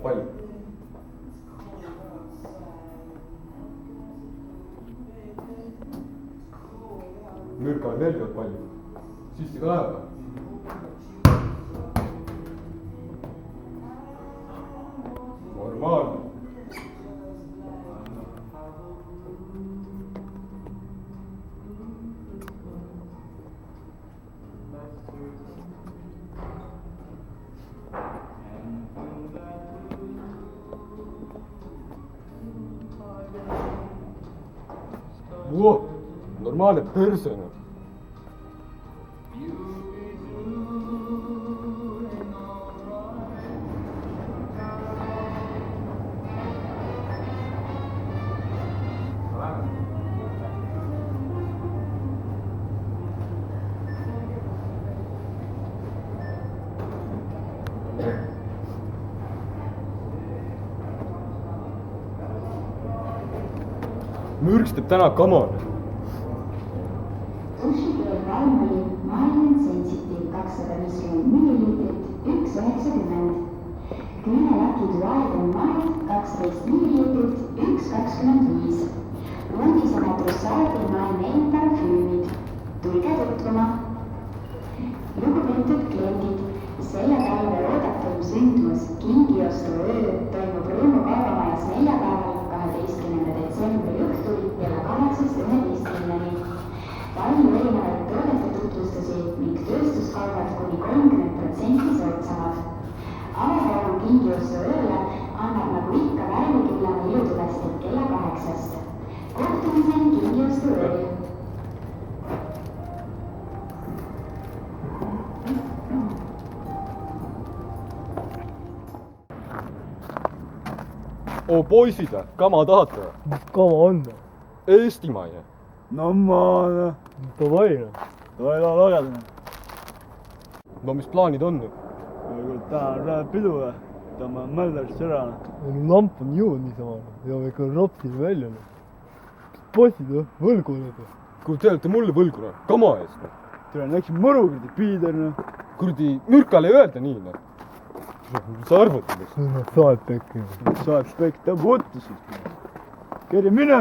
palju. mürka on veel palju. Süsti ka läheb. Normaalne. Normaalne person. Mürks teeb täna kamon. Ushikeel Valmoli Marlin Sensitive 250 milliliitrit 1,90. Küünelaki Dualden Mild 12 milliliitrit 1,25. Lundisene Trussardi Maine parfüümid. Tulge tutvuma. Lugupeetud kliendid, selle päeva oodatum sündmus kingiostuöö toimub Rõõmu kaubamajas neljapäeval 12. detsembri õhtul kella 8:11. Palju erinevaid toodete tutvustusi ning tööstuskaubad kuni 30% soodsamad. Avapäevu kingiostuööle annab nagu ikka värviküllane ilutulestik kella 8. Kohtumiseni kingiostuööl. Oo poisid, kama tahate? Mis kama on? Eestimaine. No ma... Davai. Davai, lagedane. No mis plaanid on nüüd? Täna läheb pidu või? Tõmbame mällerist ära. Lamp on ju niisama ja me ikka ropsime välja. Poisid, võlgu olete. Kui te olete mulle võlgu, kama eest. Tule näksin mõru, kurdi piider. Kurdi mürkale ei öelda nii. Sa arvad sellest? Saad pekki. Saad pekki, ta võttis. Keri mine!